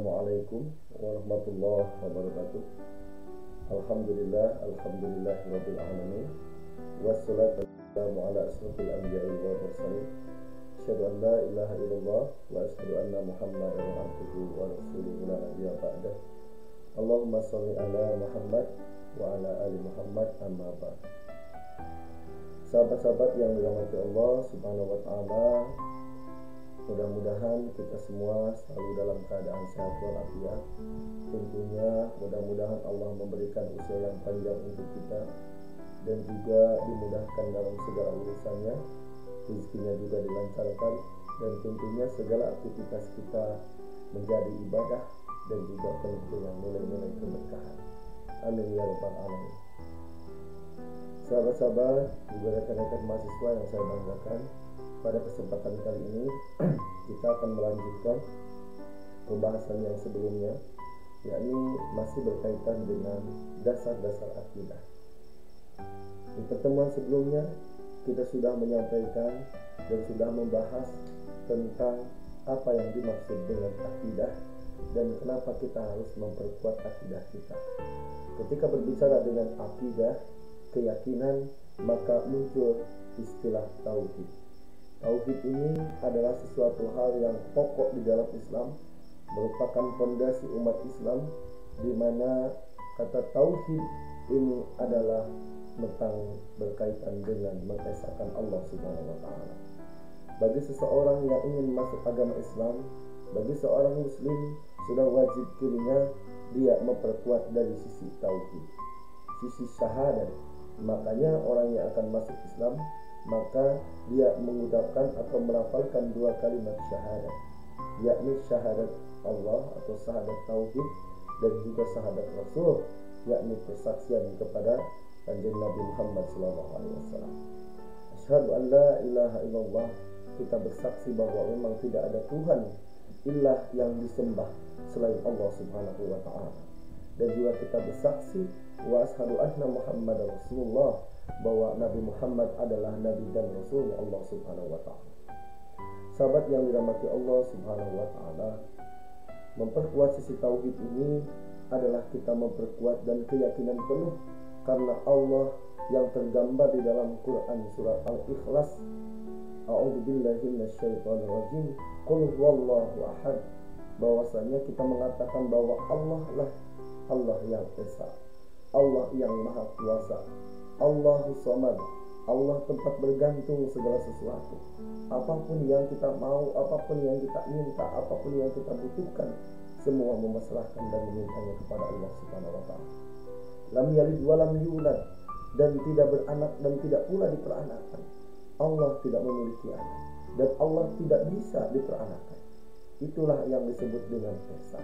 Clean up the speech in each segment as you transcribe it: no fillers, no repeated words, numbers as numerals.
Assalamualaikum warahmatullahi wabarakatuh. Alhamdulillahirabbil alamin. Wassalatu wassalamu ala asyrofil anbiya'i wal mursalin. Asyhadu an la ilaha illallah wa asyhadu anna Muhammadan abduhu wa rasuluhu la nabiyya ba'dah. Allahumma shalli ala Muhammad wa ala ali Muhammad amma ba'd. Sahabat-sahabat yang dirahmati Allah Subhanahu wa taala, mudah-mudahan kita semua selalu dalam keadaan sehat walafiat. Tentunya mudah-mudahan Allah memberikan usia yang panjang untuk kita dan juga dimudahkan dalam segala urusannya, rezekinya juga dilancarkan, dan tentunya segala aktivitas kita menjadi ibadah dan juga penuh dengan nilai-nilai keberkahan. Amin ya rabbal alamin. Sahabat-sahabat, juga rekan-rekan mahasiswa yang saya banggakan, pada kesempatan kali ini kita akan melanjutkan pembahasan yang sebelumnya, yakni masih berkaitan dengan dasar-dasar akidah. Di pertemuan sebelumnya kita sudah menyampaikan dan sudah membahas tentang apa yang dimaksud dengan akidah dan kenapa kita harus memperkuat akidah kita. Ketika berbicara dengan akidah, keyakinan, maka muncul istilah tauhid. Tauhid ini adalah sesuatu hal yang pokok di dalam Islam, merupakan fondasi umat Islam, di mana kata tauhid ini adalah berkaitan dengan mengesahkan Allah Subhanahu wa taala. Bagi seseorang yang ingin masuk agama Islam, bagi seorang muslim, sudah wajib kirinya dia memperkuat dari sisi tauhid, sisi syahadat. Makanya orang yang akan masuk Islam, maka dia mengucapkan atau melafalkan dua kalimat syahadat, yakni syahadat Allah atau syahadat tauhid, dan juga syahadat Rasul, yakni persaksian kepada Kanjeng Nabi Muhammad SAW. Asyhadu an la ilaha illallah, kita bersaksi bahwa memang tidak ada Tuhan ilah yang disembah selain Allah Subhanahu wa taala. Dan juga kita bersaksi wa asyhadu anna Muhammadar Rasulullah, bahwa Nabi Muhammad adalah Nabi dan Rasul Allah Subhanahu wa ta'ala. Sahabat yang dirahmati Allah Subhanahu wa ta'ala, memperkuat sisi tauhid ini adalah kita memperkuat dan keyakinan penuh karena Allah yang tergambar di dalam Quran surat Al-Ikhlas, a'udzubillahi minasyaitonirrajim, qul huwallahu ahad, bahwasanya kita mengatakan bahwa Allah lah Allah yang esa, Allah yang maha kuasa, Allahus Samad, Allah tempat bergantung segala sesuatu. Apapun yang kita mau, apapun yang kita minta, apapun yang kita butuhkan, semua memasrahkan dan memintanya kepada Allah Subhanahu wa taala. Lam yalid wa lam yulad, dan tidak beranak dan tidak pula diperanakan. Allah tidak memiliki anak dan Allah tidak bisa diperanakan. Itulah yang disebut dengan esa.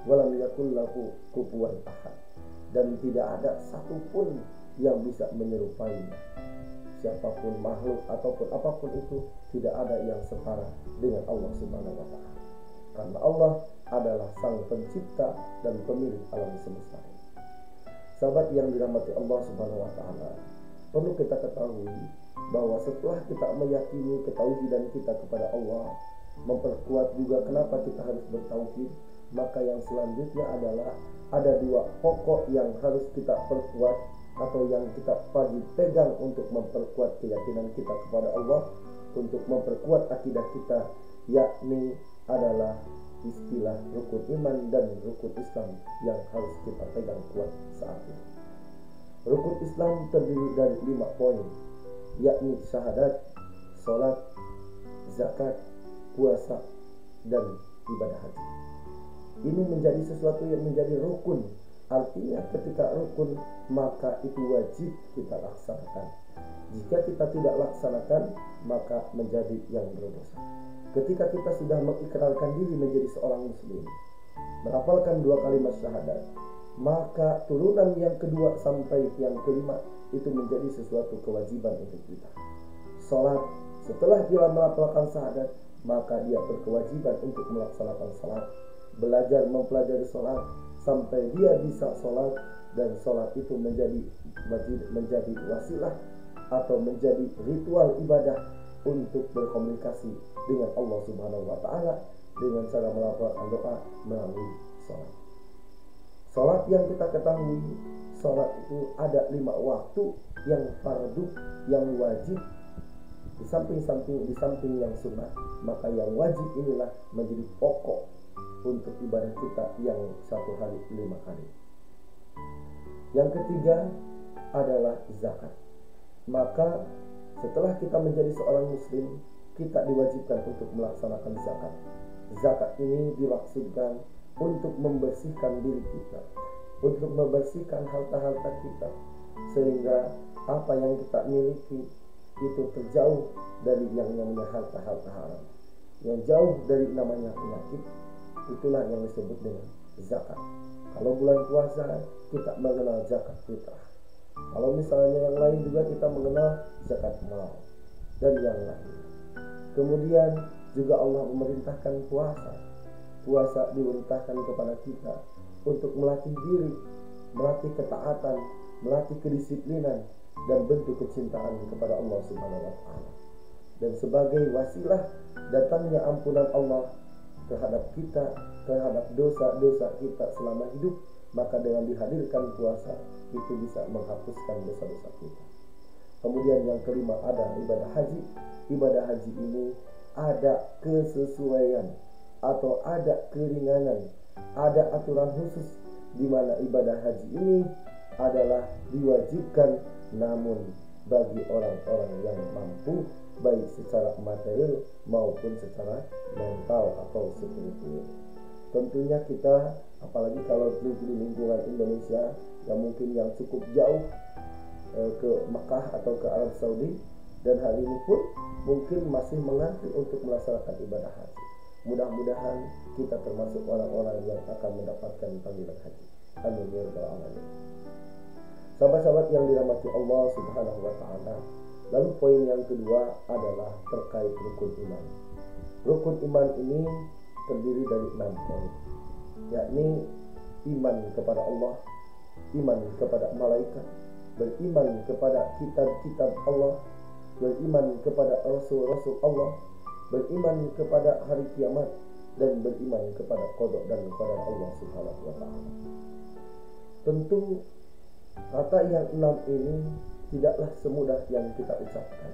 Walam yakul lahu kufuwan ahad, dan tidak ada satupun yang bisa menyerupainya. Siapapun makhluk ataupun apapun itu, tidak ada yang setara dengan Allah Subhanahu wa taala. Karena Allah adalah sang pencipta dan pemilik alam semesta. Sahabat yang dirahmati Allah Subhanahu wa taala, perlu kita ketahui bahwa setelah kita meyakini ketauhidan kita kepada Allah, memperkuat juga kenapa kita harus bertauhid, maka yang selanjutnya adalah ada dua pokok yang harus kita perkuat atau yang kita wajib pegang untuk memperkuat keyakinan kita kepada Allah, untuk memperkuat akidah kita, yakni adalah istilah rukun iman dan rukun Islam yang harus kita pegang kuat saat ini. Rukun Islam terdiri dari 5 poin, yakni syahadat, sholat, zakat, puasa, dan ibadah haji. Ini menjadi sesuatu yang menjadi rukun. Artinya ketika rukun, maka itu wajib kita laksanakan. Jika kita tidak laksanakan, maka menjadi yang berdosa. Ketika kita sudah mengikrarkan diri menjadi seorang muslim, melafalkan 2 kalimat syahadat, maka turunan yang kedua sampai yang kelima itu menjadi sesuatu kewajiban untuk kita. Salat, setelah dia melafalkan syahadat, maka dia berkewajiban untuk melaksanakan salat, belajar mempelajari salat sampai dia bisa salat, dan salat itu menjadi wasilah atau menjadi ritual ibadah untuk berkomunikasi dengan Allah Subhanahu wa taala, dengan cara melafalkan doa melalui sholat. Sholat yang kita ketahui, sholat itu ada 5 waktu yang fardu, yang wajib, di samping yang sunnah. Maka yang wajib inilah menjadi pokok untuk ibadah kita yang 1 hari 5 kali. Yang ketiga adalah zakat. Maka setelah kita menjadi seorang muslim, kita diwajibkan untuk melaksanakan zakat. Zakat ini dimaksudkan untuk membersihkan diri kita, untuk membersihkan harta-harta kita, sehingga apa yang kita miliki itu terjauh dari yang namanya harta-harta haram, yang jauh dari namanya penyakit. Itulah yang disebut dengan zakat. Kalau bulan puasa kita mengenal zakat fitrah. Kalau misalnya yang lain juga kita mengenal zakat mal dan yang lain. Kemudian juga Allah memerintahkan puasa. Puasa diperintahkan kepada kita untuk melatih diri, melatih ketaatan, melatih kedisiplinan dan bentuk kecintaan kepada Allah Subhanahu wa taala. Dan sebagai wasilah datangnya ampunan Allah terhadap kita, terhadap dosa-dosa kita selama hidup, maka dengan dihadirkan puasa itu bisa menghapuskan dosa-dosa kita. Kemudian yang kelima ada ibadah haji. Ibadah haji ini ada kesesuaian atau ada keringanan, ada aturan khusus di mana ibadah haji ini adalah diwajibkan, namun bagi orang-orang yang mampu, baik secara material maupun secara mental atau spiritual. Tentunya kita, apalagi kalau di lingkungan Indonesia yang mungkin yang cukup jauh ke Mekah atau ke Arab Saudi, dan hal ini pun mungkin masih mengantri untuk melaksanakan ibadah haji. Mudah-mudahan kita termasuk orang-orang yang akan mendapatkan panggilan haji. Amin ya rabbal alamin. Sahabat-sahabat yang dirahmati Allah Subhanahu wa taala. Lalu poin yang kedua adalah terkait rukun iman. Rukun iman ini terdiri dari 6 poin, yakni iman kepada Allah, iman kepada malaikat, beriman kepada kitab-kitab Allah, beriman kepada rasul-rasul Allah, beriman kepada hari kiamat, dan beriman kepada qada dan qadar Allah Subhanahu wa taala. Tentu kata yang 6 ini tidaklah semudah yang kita ucapkan,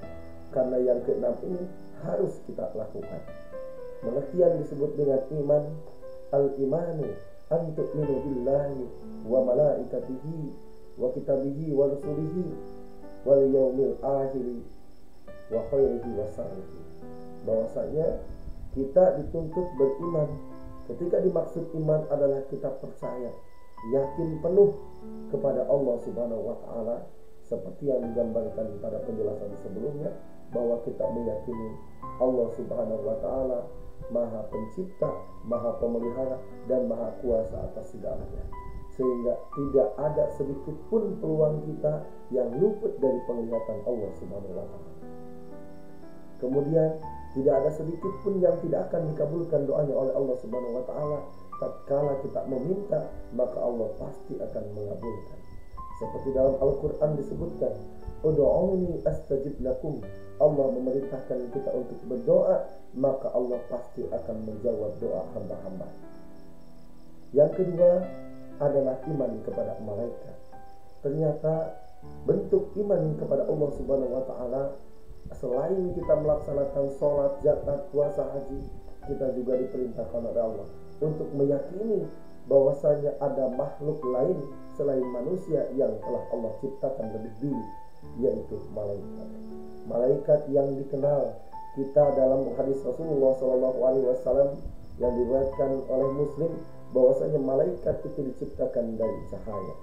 karena yang ke-6 ini harus kita lakukan. Pengertian disebut dengan iman, al-imanu an tu'minu billahi wa malaikatihi wa kitabihi wa rusulihi wal yaumil akhiri wa khairihi wa syarrihi. Bahwasanya kita dituntut beriman. Ketika dimaksud iman adalah kita percaya, yakin penuh kepada Allah Subhanahu wa taala, seperti yang digambarkan pada penjelasan sebelumnya, bahwa kita meyakini Allah Subhanahu wa taala Maha Pencipta, Maha Pemelihara, dan Maha Kuasa atas segalanya, sehingga tidak ada sedikit pun peluang kita yang luput dari penglihatan Allah Subhanahu wa taala. Kemudian tidak ada sedikit pun yang tidak akan dikabulkan doanya oleh Allah Subhanahu wa taala. Tatkala kita meminta, maka Allah pasti akan mengabulkan. Seperti dalam Al-Quran disebutkan, Ud'uni astajib lakum. Allah memerintahkan kita untuk berdoa, maka Allah pasti akan menjawab doa hamba-hamba. Yang kedua adalah iman kepada malaikat. Ternyata bentuk iman kepada Allah Subhanahu wa taala, selain kita melaksanakan sholat, zakat, puasa, haji, kita juga diperintahkan oleh Allah untuk meyakini bahwasanya ada makhluk lain selain manusia yang telah Allah ciptakan lebih dulu, yaitu malaikat. Malaikat yang dikenal kita dalam hadis Rasulullah SAW yang diriwayatkan oleh Muslim, bahwasanya malaikat itu diciptakan dari cahaya.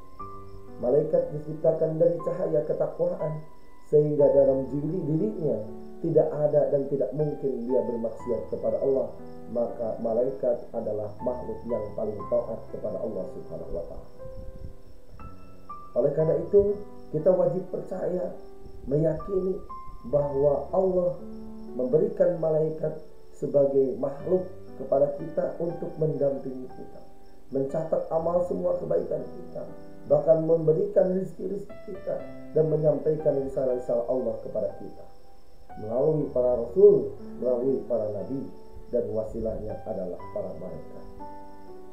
Malaikat diciptakan dari cahaya ketakwaan, sehingga dalam dirinya tidak ada dan tidak mungkin dia bermaksiat kepada Allah. Maka malaikat adalah makhluk yang paling taat kepada Allah Subhanahu wa taala. Oleh karena itu, kita wajib percaya, meyakini bahwa Allah memberikan malaikat sebagai makhluk kepada kita untuk mendampingi kita, mencatat amal semua kebaikan kita, bahkan memberikan rezeki-rezeki kita dan menyampaikan risalah-risalah Allah kepada kita melalui para rasul, melalui para nabi, dan wasilahnya adalah para malaikat.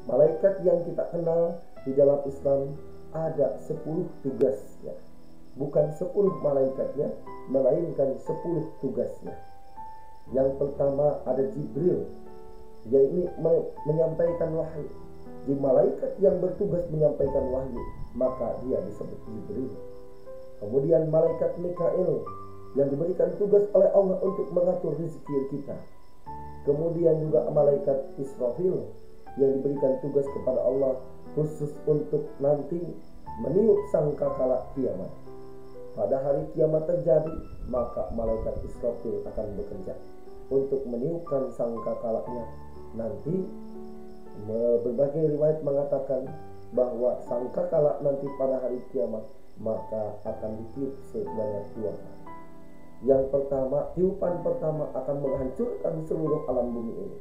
Malaikat yang kita kenal di dalam Islam ada 10 tugasnya. Bukan 10 malaikatnya, melainkan 10 tugasnya. Yang pertama ada Jibril, yaitu menyampaikan wahyu. Di malaikat yang bertugas menyampaikan wahyu, maka dia disebut Jibril. Kemudian malaikat Mikail yang diberikan tugas oleh Allah untuk mengatur rezeki kita. Kemudian juga malaikat Israfil yang diberikan tugas kepada Allah khusus untuk nanti meniup sangkakala kiamat. Pada hari kiamat terjadi, maka malaikat Israfil akan bekerja untuk meniupkan sangkakalanya. Nanti berbagai riwayat mengatakan bahwa sangkakala nanti pada hari kiamat maka akan ditiup sebanyak 2 kali. Yang pertama, tiupan pertama akan menghancurkan seluruh alam bumi ini.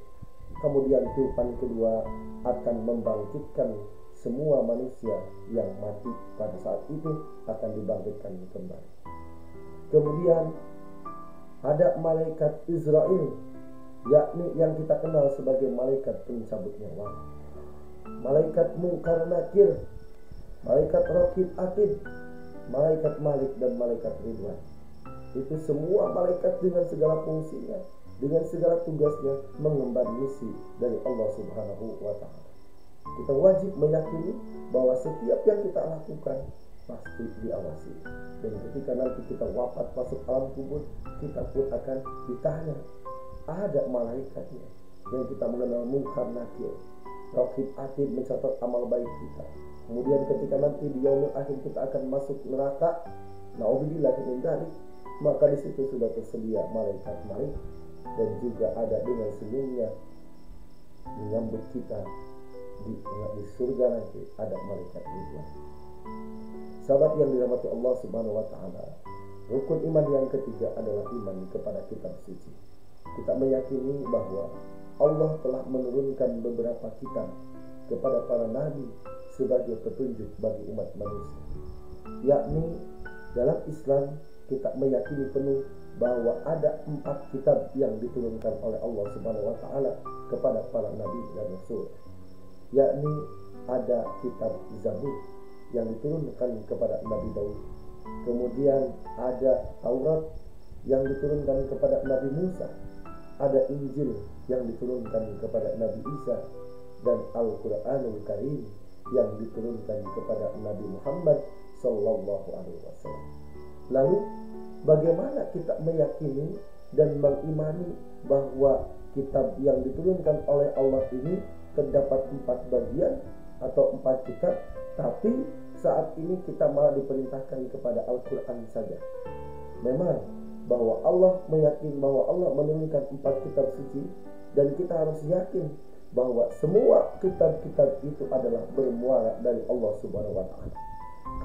Kemudian tiupan kedua akan membangkitkan semua manusia yang mati pada saat itu akan dibangkitkan kembali. Kemudian ada malaikat Israel, yakni yang kita kenal sebagai malaikat pencabut nyawa. Malaikat Munkar Nakir, malaikat Raqib Atid, malaikat Malik dan malaikat Ridwan. Itu semua malaikat dengan segala fungsinya, dengan segala tugasnya mengemban misi dari Allah Subhanahu wa Ta'ala. Kita wajib meyakini bahwa setiap yang kita lakukan pasti diawasi. Dan ketika nanti kita wafat masuk alam kubur, kita pun akan ditanya. Ada malaikatnya yang kita mengenal Munkar Nakir, Raqib Atid mencatat amal baik kita. Kemudian ketika nanti di yaumil akhir kita akan masuk neraka, naudzubillah min dzalik, maka di situ sudah tersedia malaikat-malaikat dan juga ada dengan senyumnya menyambut kita di surga nanti ada malaikat Ridwan. Sahabat yang dirahmati Allah Subhanahu wa Ta'ala, rukun iman yang ketiga adalah iman kepada kitab suci. Kita meyakini bahwa Allah telah menurunkan beberapa kitab kepada para nabi sebagai petunjuk bagi umat manusia. Yakni dalam Islam kita meyakini penuh bahwa ada 4 kitab yang diturunkan oleh Allah Subhanahu wa Ta'ala kepada para nabi dan rasul. Yakni ada kitab Zabur yang diturunkan kepada Nabi Daud. Kemudian ada Taurat yang diturunkan kepada Nabi Musa. Ada Injil yang diturunkan kepada Nabi Isa. Dan Al-Quranul Karim yang diturunkan kepada Nabi Muhammad Sallallahu Alaihi Wasallam. Lalu bagaimana kita meyakini dan mengimani bahwa kitab yang diturunkan oleh Allah ini terdapat 4 bagian atau 4 kitab, tapi saat ini kita malah diperintahkan kepada Al-Quran saja. Memang bahwa Allah meyakini bahwa Allah menurunkan 4 kitab suci, dan kita harus yakin bahwa semua kitab-kitab itu adalah bermuara dari Allah Subhanahu wa Ta'ala.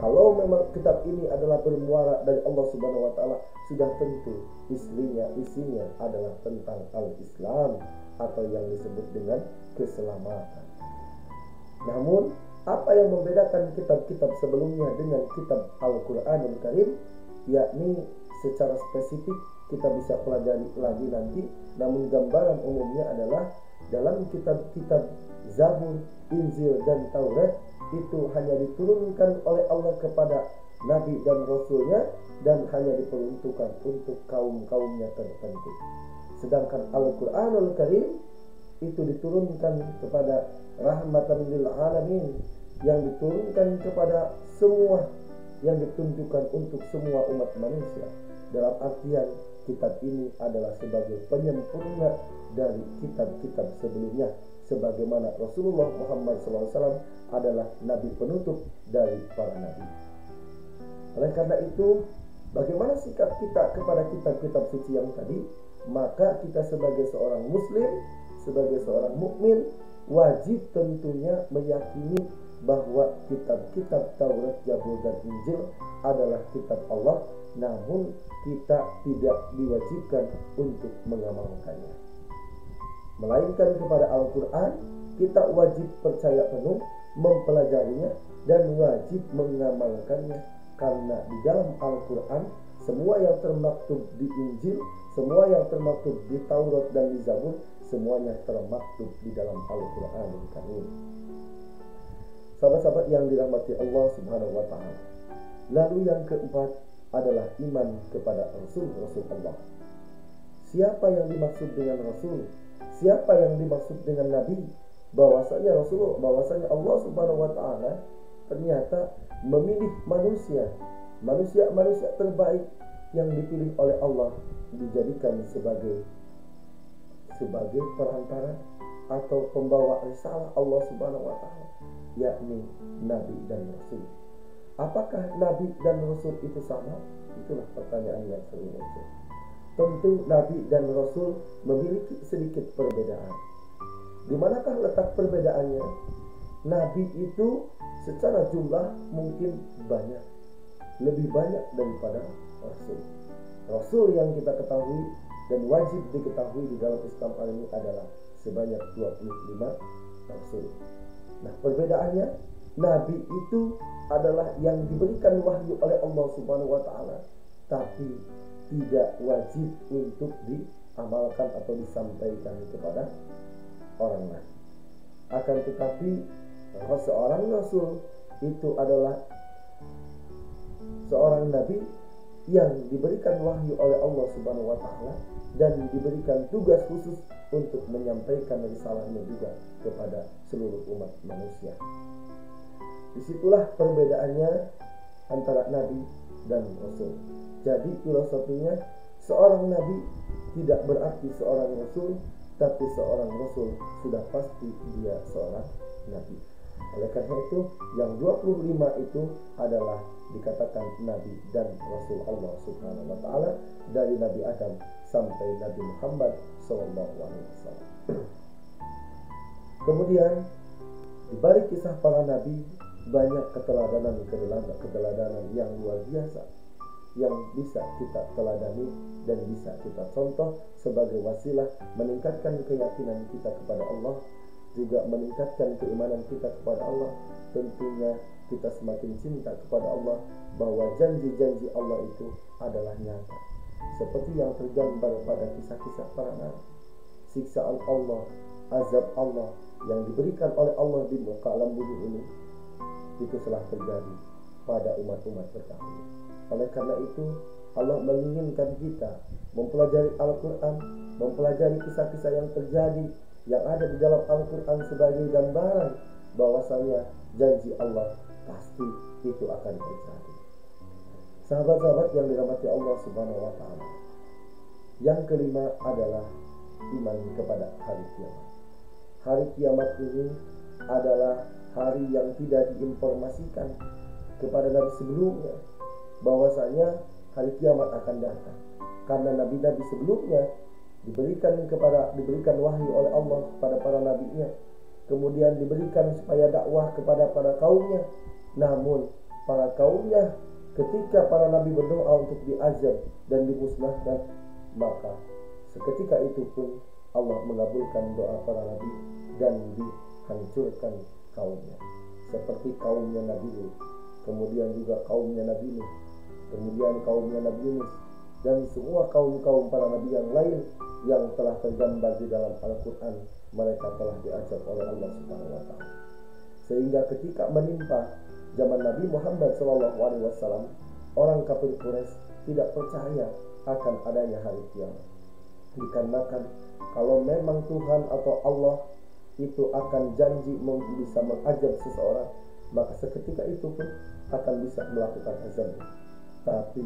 Kalau memang kitab ini adalah bermuara dari Allah Subhanahu wa Ta'ala, sudah tentu isinya adalah tentang al-Islam atau yang disebut dengan keselamatan. Namun apa yang membedakan kitab-kitab sebelumnya dengan kitab Al-Quranul Karim, yakni secara spesifik kita bisa pelajari lagi nanti, namun gambaran umumnya adalah dalam kitab-kitab Zabur, Injil dan Taurat itu hanya diturunkan oleh Allah kepada Nabi dan Rasulnya dan hanya diperuntukkan untuk kaum-kaumnya tertentu. Sedangkan Al-Quranul Karim itu diturunkan kepada rahmatan lil alamin, yang diturunkan kepada semua, yang ditunjukkan untuk semua umat manusia. Dalam artian kitab ini adalah sebagai penyempurna dari kitab-kitab sebelumnya, sebagaimana Rasulullah Muhammad SAW adalah nabi penutup dari para nabi. Oleh karena itu, bagaimana sikap kita kepada kitab-kitab suci yang tadi? Maka kita sebagai seorang muslim, sebagai seorang mukmin, wajib tentunya meyakini bahwa kitab-kitab Taurat, Zabur dan Injil adalah kitab Allah, namun kita tidak diwajibkan untuk mengamalkannya. Melainkan kepada Al-Quran, kita wajib percaya penuh, mempelajarinya, dan wajib mengamalkannya. Karena di dalam Al-Quran, semua yang termaktub di Injil, semua yang termaktub di Taurat dan di Zabur, semuanya termaktub di dalam Al-Quran Karim. Sahabat-sahabat yang dirahmati Allah Subhanahu wa Ta'ala. Lalu yang keempat adalah iman kepada Rasul-Rasul Allah. Siapa yang dimaksud dengan Rasul? Siapa yang dimaksud dengan Nabi? Bahwasanya bahwasanya Allah Subhanahu wa Ta'ala ternyata memilih manusia terbaik yang dipilih oleh Allah, dijadikan sebagai perantara atau pembawa risalah Allah Subhanahu wa Ta'ala, yakni Nabi dan Rasul. Apakah Nabi dan Rasul itu sama? Itulah pertanyaan yang sering muncul. Tentu Nabi dan Rasul memiliki sedikit perbedaan. Di manakah letak perbedaannya? Nabi itu secara jumlah mungkin banyak, lebih banyak daripada Rasul. Rasul yang kita ketahui dan wajib diketahui di dalam Islam hari ini adalah sebanyak 25 Rasul. Nah, perbedaannya, Nabi itu adalah yang diberikan wahyu oleh Allah Subhanahu wa Ta'ala, tapi tidak wajib untuk diamalkan atau disampaikan kepada orang lain. Akan tetapi seorang Rasul itu adalah seorang Nabi yang diberikan wahyu oleh Allah Subhanahu wa Ta'ala dan diberikan tugas khusus untuk menyampaikan risalahnya juga kepada seluruh umat manusia. Disitulah perbedaannya antara Nabi dan Rasul. Jadi filosofinya, seorang Nabi tidak berarti seorang Rasul, tapi seorang Rasul sudah pasti dia seorang Nabi. Oleh karena itu, yang 25 itu adalah dikatakan Nabi dan Rasul Allah Subhanahu wa Ta'ala, dari Nabi Adam sampai Nabi Muhammad SAW. Kemudian di balik kisah para nabi banyak keteladanan yang luar biasa yang bisa kita teladani dan bisa kita contoh sebagai wasilah meningkatkan keyakinan kita kepada Allah, juga meningkatkan keimanan kita kepada Allah. Tentunya kita semakin cinta kepada Allah, bahwa janji-janji Allah itu adalah nyata, seperti yang tergambar pada kisah-kisah para nabi. Siksaan Allah, azab Allah yang diberikan oleh Allah di muka alam bumi ini, itu telah terjadi pada umat-umat terdahulu. Oleh karena itu, Allah menginginkan kita mempelajari Al-Quran, mempelajari kisah-kisah yang terjadi, yang ada di dalam Al-Quran sebagai gambaran bahwasanya janji Allah pasti itu akan terjadi. Sahabat-sahabat yang dirahmati Allah Subhanahu wa Ta'ala, yang kelima adalah iman kepada hari kiamat. Hari kiamat ini adalah hari yang tidak diinformasikan kepada nabi sebelumnya, bahwasanya hari kiamat akan datang, karena nabi-nabi sebelumnya diberikan wahyu oleh Allah kepada para nabinya, kemudian diberikan supaya dakwah kepada para kaumnya. Namun para kaumnya, ketika para nabi berdoa untuk diazab dan dimusnahkan, maka seketika itu pun Allah mengabulkan doa para nabi dan dihancurkan kaumnya, seperti kaumnya Nabi Lut, kemudian juga kaumnya Nabi Nuh, kemudian kaumnya Nabi Yunus, dan semua kaum-kaum para nabi yang lain yang telah tergambar di dalam Al-Quran. Mereka telah diazab oleh Allah Subhanahu wa Ta'ala, sehingga ketika menimpa zaman Nabi Muhammad SAW, orang kafir Quraisy tidak percaya akan adanya hari kiamat, dikarenakan kalau memang Tuhan atau Allah itu akan janji bisa mengazab seseorang, maka seketika itu pun akan bisa melakukan azab. Tapi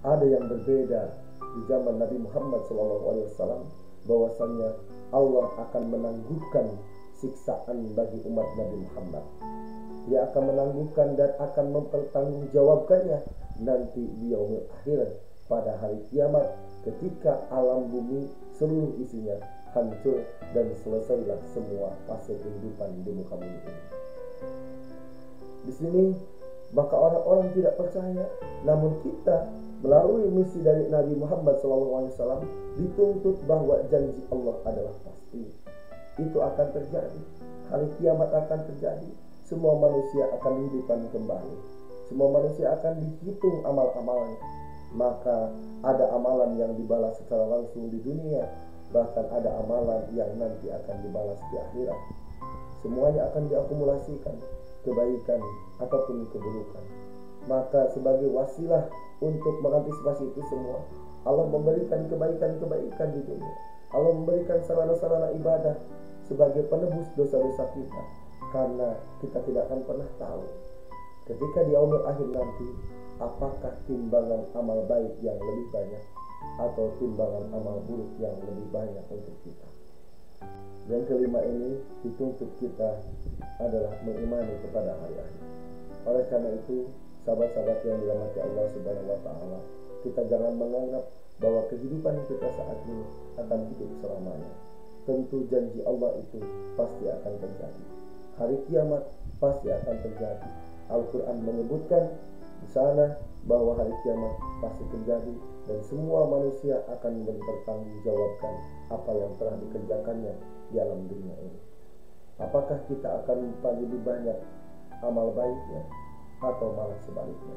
ada yang berbeda di zaman Nabi Muhammad SAW, bahwasannya Allah akan menangguhkan siksaan bagi umat Nabi Muhammad. Dia akan menangguhkan dan akan mempertanggungjawabkannya nanti di yaumil akhir, pada hari kiamat, ketika alam bumi seluruh isinya hancur dan selesailah semua fase kehidupan di muka bumi ini. Di sini maka orang-orang tidak percaya, namun kita melalui misi dari Nabi Muhammad SAW dituntut bahwa janji Allah adalah pasti. Itu akan terjadi. Hari kiamat akan terjadi. Semua manusia akan dihidupkan kembali. Semua manusia akan dihitung amal-amalnya. Maka ada amalan yang dibalas secara langsung di dunia, bahkan ada amalan yang nanti akan dibalas di akhirat. Semuanya akan diakumulasikan, kebaikan ataupun keburukan. Maka sebagai wasilah untuk mengantisipasi itu semua, Allah memberikan kebaikan-kebaikan di dunia. Allah memberikan sarana-sarana ibadah sebagai penebus dosa-dosa kita, karena kita tidak akan pernah tahu ketika di yaumil akhir nanti apakah timbangan amal baik yang lebih banyak atau timbangan amal buruk yang lebih banyak untuk kita. Yang kelima ini dituntut kita adalah mengimani kepada hari akhir. Oleh karena itu, sahabat-sahabat yang dirahmati Allah Subhanahu wa taala, kita jangan menganggap bahwa kehidupan kita saat ini akan hidup selamanya. Tentu janji Allah itu pasti akan terjadi. Hari kiamat pasti akan terjadi. Al-Quran menyebutkan di sana bahwa hari kiamat pasti terjadi dan semua manusia akan mempertanggungjawabkan apa yang telah dikerjakannya di alam dunia ini. Apakah kita akan lebih banyak amal baiknya atau malah sebaliknya?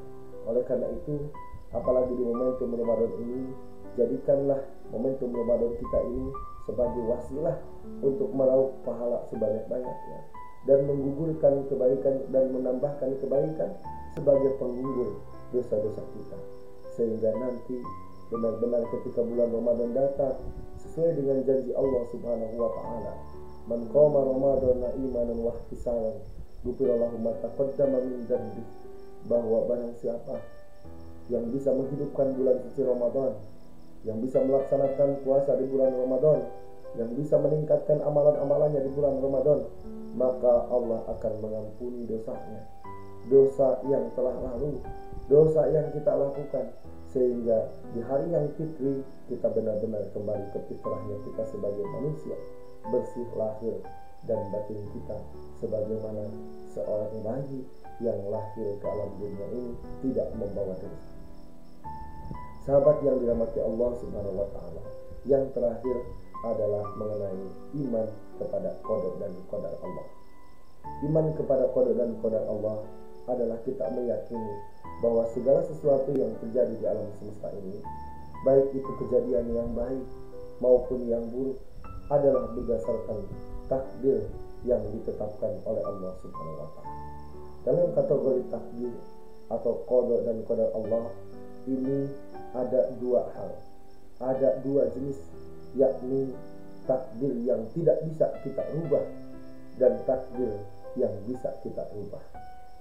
Oleh karena itu, apalagi di momentum Ramadan ini, jadikanlah momentum Ramadan kita ini sebagai wasilah untuk meraup pahala sebanyak-banyaknya dan menggugurkan kebaikan dan menambahkan kebaikan sebagai penggugur dosa-dosa kita, sehingga nanti benar-benar ketika bulan Ramadan datang sesuai dengan janji Allah Subhanahu wa taala, man qama ramadhana imanan wa ihtisaban ghufira lahu ma taqaddama min dzambi, bahwa barang siapa yang bisa menghidupkan bulan suci Ramadan, yang bisa melaksanakan puasa di bulan Ramadan, yang bisa meningkatkan amalan-amalannya di bulan Ramadan, maka Allah akan mengampuni dosanya, dosa yang telah lalu, dosa yang kita lakukan, sehingga di hari yang fitri kita benar-benar kembali ke fitrahnya kita sebagai manusia, bersih lahir dan batin kita, sebagaimana seorang bayi yang lahir ke alam dunia ini tidak membawa dosa. Sahabat yang dirahmati Allah Subhanahu wa taala, yang terakhir adalah mengenai iman kepada qada dan qadar Allah. Iman kepada qada dan qadar Allah adalah kita meyakini bahwa segala sesuatu yang terjadi di alam semesta ini, baik itu kejadian yang baik maupun yang buruk, adalah berdasarkan takdir yang ditetapkan oleh Allah Subhanahu wa taala. Dalam kategori takdir atau qada dan qadar Allah ini ada dua hal, ada dua jenis, yakni takdir yang tidak bisa kita rubah dan takdir yang bisa kita rubah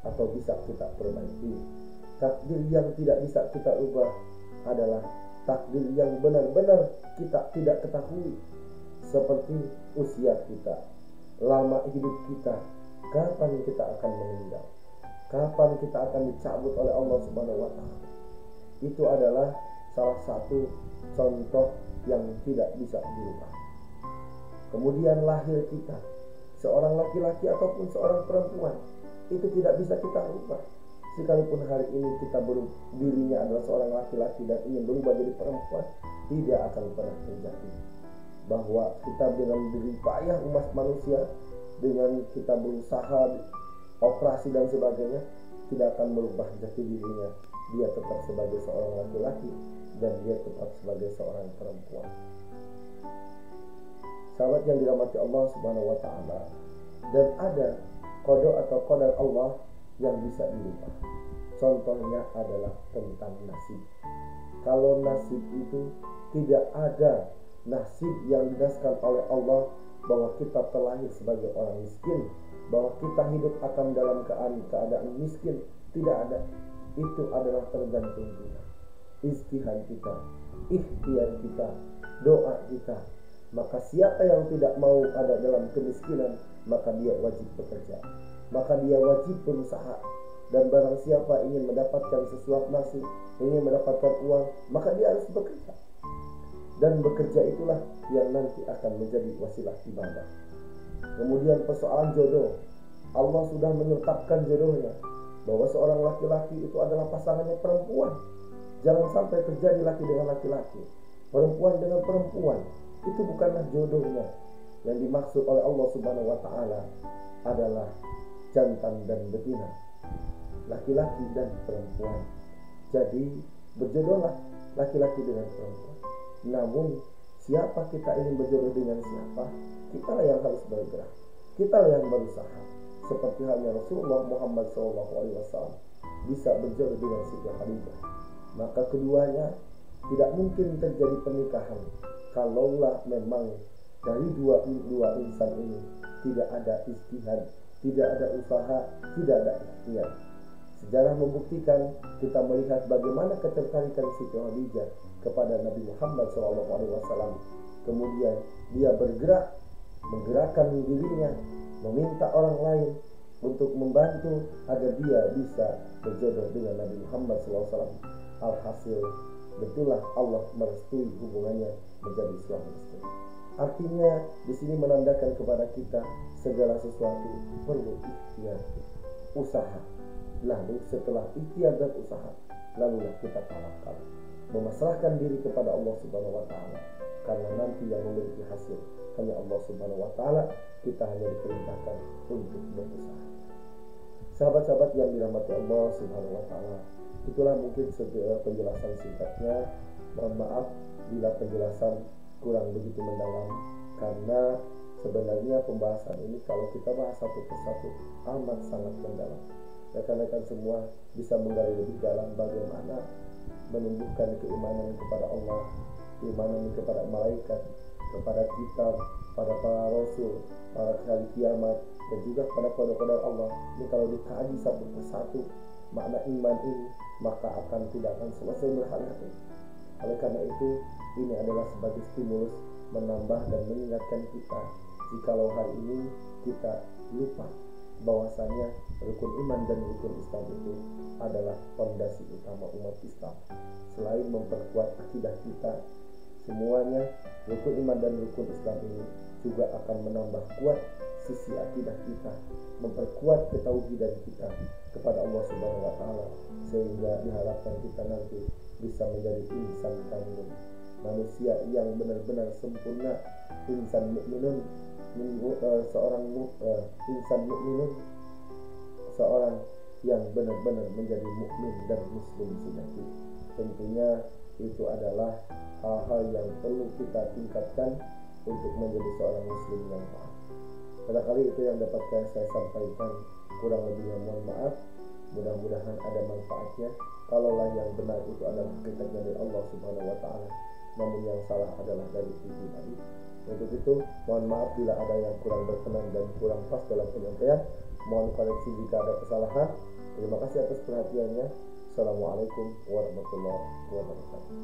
atau bisa kita perbaiki. Takdir yang tidak bisa kita rubah adalah takdir yang benar-benar kita tidak ketahui, seperti usia kita, lama hidup kita, kapan kita akan meninggal, kapan kita akan dicabut oleh Allah Subhanahu wa taala. Itu adalah salah satu contoh yang tidak bisa dirubah. Kemudian lahir kita, seorang laki-laki ataupun seorang perempuan, itu tidak bisa kita rubah. Sekalipun hari ini kita dirinya adalah seorang laki-laki dan ingin berubah jadi perempuan, tidak akan pernah terjadi. Bahwa kita dengan jerih payah umat manusia, dengan kita berusaha operasi dan sebagainya, tidak akan merubah jati dirinya. Dia tetap sebagai seorang laki-laki dan dia tetap sebagai seorang perempuan. Sahabat yang dirahmati Allah Subhanahu wa taala, dan ada qada atau qadar Allah yang bisa dirubah. Contohnya adalah tentang nasib. Kalau nasib itu tidak ada nasib yang didasarkan oleh Allah bahwa kita terlahir sebagai orang miskin, bahwa kita hidup akan dalam keadaan miskin, tidak ada. Itu adalah tergantung kita, ijtihad kita, ikhtiar kita, doa kita. Maka siapa yang tidak mau ada dalam kemiskinan, maka dia wajib bekerja, maka dia wajib berusaha. Dan barang siapa ingin mendapatkan sesuap nasi, ingin mendapatkan uang, maka dia harus bekerja. Dan bekerja itulah yang nanti akan menjadi wasilah ibadah. Kemudian persoalan jodoh, Allah sudah menetapkan jodohnya, bahwa seorang laki-laki itu adalah pasangannya perempuan. Jangan sampai terjadi laki dengan laki-laki, perempuan dengan perempuan. Itu bukanlah jodohnya. Yang dimaksud oleh Allah Subhanahu wa taala adalah jantan dan betina, laki-laki dan perempuan. Jadi berjodohlah laki-laki dengan perempuan. Namun siapa kita ingin berjodoh dengan siapa, kita yang harus bergerak, kita yang berusaha. Seperti halnya Rasulullah Muhammad SAW bisa berjodoh dengan Siti Khadijah. Maka keduanya tidak mungkin terjadi pernikahan kalaulah memang dari dua insan ini tidak ada ijtihad, tidak ada usaha, tidak ada ikhtiar. Sejarah membuktikan, kita melihat bagaimana ketertarikan Siti Khadijah kepada Nabi Muhammad SAW. Kemudian dia bergerak, menggerakkan dirinya, meminta orang lain untuk membantu agar dia bisa berjodoh dengan Nabi Muhammad SAW. Alhasil, betullah Allah merestui hubungannya menjadi suami istri. Artinya di sini menandakan kepada kita segala sesuatu perlu ikhtiar, usaha. Lalu setelah ikhtiar dan usaha, lalulah kita tawakal, memasrahkan diri kepada Allah Subhanahu wa taala. Karena nanti yang memiliki hasil hanya Allah Subhanahu wa taala, kita hanya diperintahkan untuk berusaha. Sahabat-sahabat yang dirahmati Allah Subhanahu wa taala, itulah mungkin penjelasan singkatnya. Mohon maaf bila penjelasan kurang begitu mendalam, karena sebenarnya pembahasan ini kalau kita bahas satu persatu amat sangat mendalam. Rekan-rekan semua bisa menggali lebih dalam bagaimana menumbuhkan keimanan kepada Allah, keimanan kepada malaikat, kepada kitab, pada para rasul, para hari kiamat, dan juga pada qada-qadar Allah. Ini kalau dikaji satu persatu makna iman ini, maka tidak akan selesai berhari-hari. Oleh karena itu, ini adalah sebagai stimulus menambah dan mengingatkan kita, jikalau hari ini kita lupa bahwasanya rukun iman dan rukun Islam itu adalah fondasi utama umat Islam. Selain memperkuat akidah kita, semuanya rukun iman dan rukun Islam ini juga akan menambah kuat sisi akidah kita, memperkuat ketauhidan kita kepada Allah Subhanahu wa taala, sehingga diharapkan kita nanti bisa menjadi insan kamil, manusia yang benar-benar sempurna, insan mukminun, seorang insan mukminun, seorang yang benar-benar menjadi mukmin dan muslim sejati. Tentunya itu adalah hal-hal yang perlu kita tingkatkan untuk menjadi seorang muslim yang taat. Barangkali itu yang dapat saya sampaikan, kurang lebihnya mohon maaf. Mudah-mudahan ada manfaatnya. Kalaulah yang benar itu adalah hakikatnya dari Allah Subhanahu wa taala, namun yang salah adalah dari pribadi. Untuk itu mohon maaf bila ada yang kurang berkenan dan kurang pas dalam penyampaian. Mohon koreksi jika ada kesalahan. Terima kasih atas perhatiannya. Assalamualaikum warahmatullahi wabarakatuh.